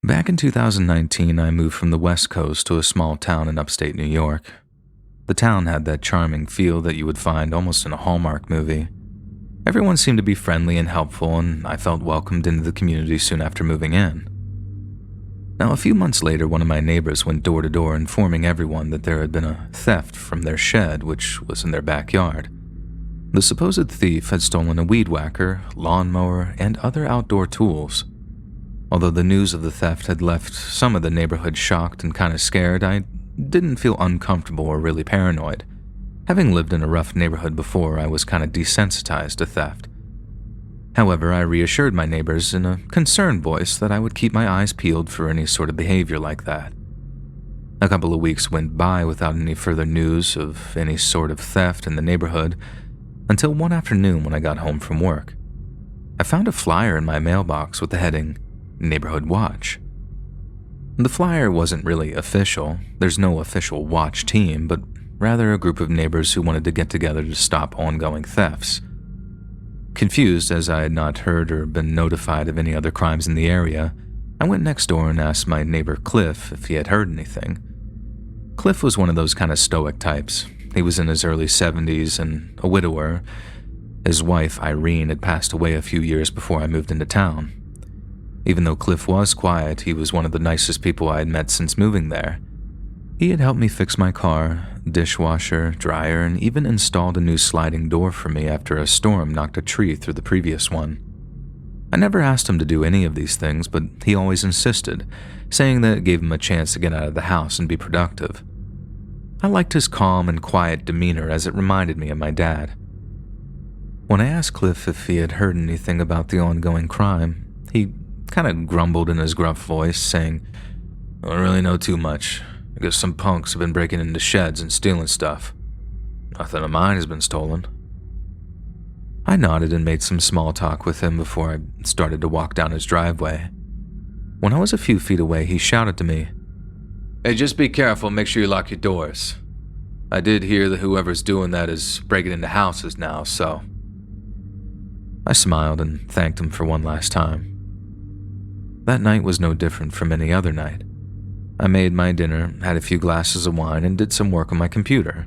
Back in 2019, I moved from the West Coast to a small town in upstate New York. The town had that charming feel that you would find almost in a Hallmark movie. Everyone seemed to be friendly and helpful, and I felt welcomed into the community soon after moving in. Now, a few months later, one of my neighbors went door to door informing everyone that there had been a theft from their shed, which was in their backyard. The supposed thief had stolen a weed whacker, lawnmower, and other outdoor tools. Although the news of the theft had left some of the neighborhood shocked and kind of scared, I didn't feel uncomfortable or really paranoid. Having lived in a rough neighborhood before, I was kind of desensitized to theft. However, I reassured my neighbors in a concerned voice that I would keep my eyes peeled for any sort of behavior like that. A couple of weeks went by without any further news of any sort of theft in the neighborhood, until one afternoon when I got home from work. I found a flyer in my mailbox with the heading, Neighborhood Watch. The flyer wasn't really official. There's no official watch team, but rather a group of neighbors who wanted to get together to stop ongoing thefts. Confused, as I had not heard or been notified of any other crimes in the area, I went next door and asked my neighbor Cliff if he had heard anything. Cliff was one of those kind of stoic types. He was in his early 70s and a widower. His wife, Irene, had passed away a few years before I moved into town. Even though Cliff was quiet, he was one of the nicest people I had met since moving there. He had helped me fix my car, dishwasher, dryer, and even installed a new sliding door for me after a storm knocked a tree through the previous one. I never asked him to do any of these things, but he always insisted, saying that it gave him a chance to get out of the house and be productive. I liked his calm and quiet demeanor as it reminded me of my dad. When I asked Cliff if he had heard anything about the ongoing crime, he kind of grumbled in his gruff voice, saying, "I don't really know too much. I guess some punks have been breaking into sheds and stealing stuff. Nothing of mine has been stolen." I nodded and made some small talk with him before I started to walk down his driveway. When I was a few feet away, he shouted to me, "Hey, just be careful and make sure you lock your doors. I did hear that whoever's doing that is breaking into houses now, so..." I smiled and thanked him for one last time. That night was no different from any other night. I made my dinner, had a few glasses of wine, and did some work on my computer.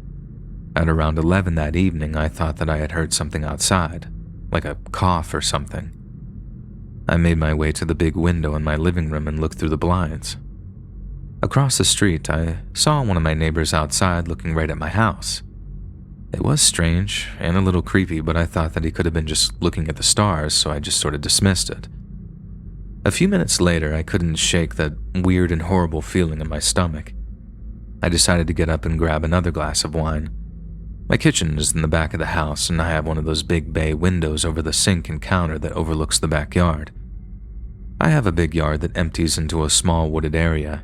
At around 11 that evening, I thought that I had heard something outside, like a cough or something. I made my way to the big window in my living room and looked through the blinds. Across the street, I saw one of my neighbors outside looking right at my house. It was strange and a little creepy, but I thought that he could have been just looking at the stars, so I just sort of dismissed it. A few minutes later, I couldn't shake that weird and horrible feeling in my stomach. I decided to get up and grab another glass of wine. My kitchen is in the back of the house, and I have one of those big bay windows over the sink and counter that overlooks the backyard. I have a big yard that empties into a small wooded area.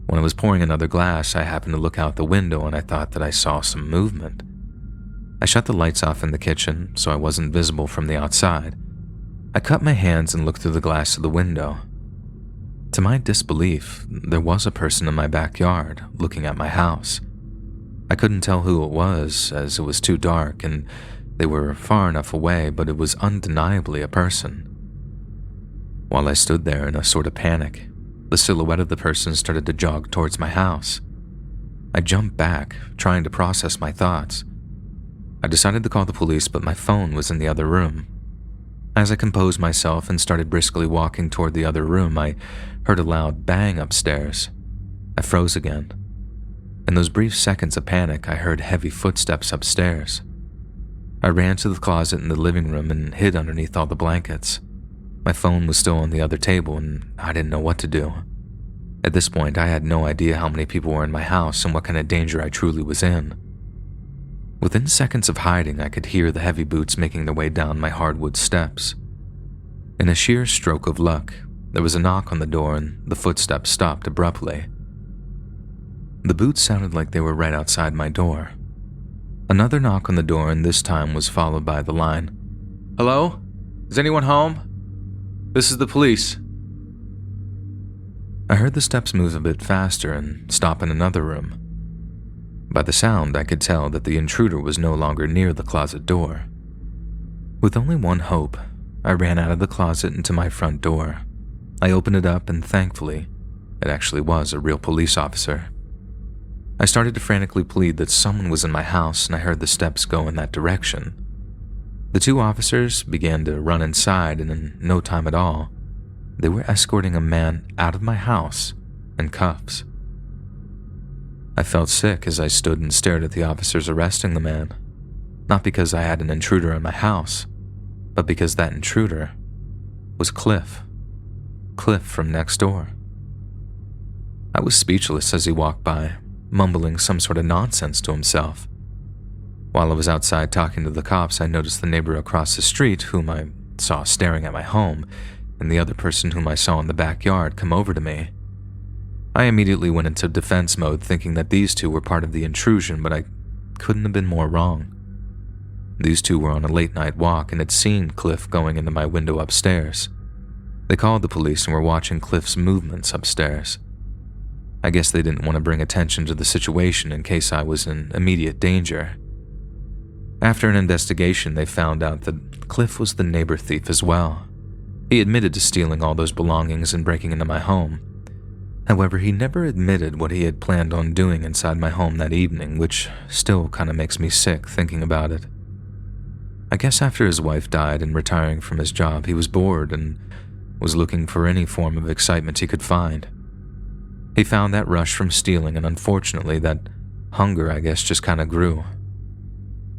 When I was pouring another glass, I happened to look out the window and I thought that I saw some movement. I shut the lights off in the kitchen so I wasn't visible from the outside. I cut my hands and looked through the glass of the window. To my disbelief, there was a person in my backyard looking at my house. I couldn't tell who it was as it was too dark and they were far enough away, but it was undeniably a person. While I stood there in a sort of panic, the silhouette of the person started to jog towards my house. I jumped back, trying to process my thoughts. I decided to call the police, but my phone was in the other room. As I composed myself and started briskly walking toward the other room, I heard a loud bang upstairs. I froze again. In those brief seconds of panic, I heard heavy footsteps upstairs. I ran to the closet in the living room and hid underneath all the blankets. My phone was still on the other table and I didn't know what to do. At this point, I had no idea how many people were in my house and what kind of danger I truly was in. Within seconds of hiding, I could hear the heavy boots making their way down my hardwood steps. In a sheer stroke of luck, there was a knock on the door and the footsteps stopped abruptly. The boots sounded like they were right outside my door. Another knock on the door, and this time was followed by the line, "Hello? Is anyone home? This is the police." I heard the steps move a bit faster and stop in another room. By the sound, I could tell that the intruder was no longer near the closet door. With only one hope, I ran out of the closet into my front door. I opened it up and thankfully, it actually was a real police officer. I started to frantically plead that someone was in my house and I heard the steps go in that direction. The two officers began to run inside and in no time at all, they were escorting a man out of my house in cuffs. I felt sick as I stood and stared at the officers arresting the man, not because I had an intruder in my house, but because that intruder was Cliff from next door. I was speechless as he walked by, mumbling some sort of nonsense to himself. While I was outside talking to the cops, I noticed the neighbor across the street whom I saw staring at my home and the other person whom I saw in the backyard come over to me. I immediately went into defense mode thinking that these two were part of the intrusion, but I couldn't have been more wrong. These two were on a late-night walk and had seen Cliff going into my window upstairs. They called the police and were watching Cliff's movements upstairs. I guess they didn't want to bring attention to the situation in case I was in immediate danger. After an investigation, they found out that Cliff was the neighbor thief as well. He admitted to stealing all those belongings and breaking into my home. However, he never admitted what he had planned on doing inside my home that evening, which still kind of makes me sick thinking about it. I guess after his wife died and retiring from his job, he was bored and was looking for any form of excitement he could find. He found that rush from stealing, and unfortunately, that hunger, I guess, just kind of grew.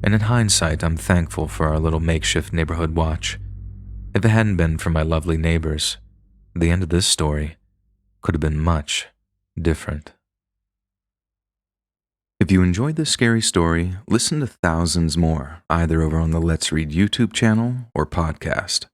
And in hindsight, I'm thankful for our little makeshift neighborhood watch. If it hadn't been for my lovely neighbors, the end of this story could have been much different. If you enjoyed this scary story, listen to thousands more, either over on the Let's Read YouTube channel or podcast.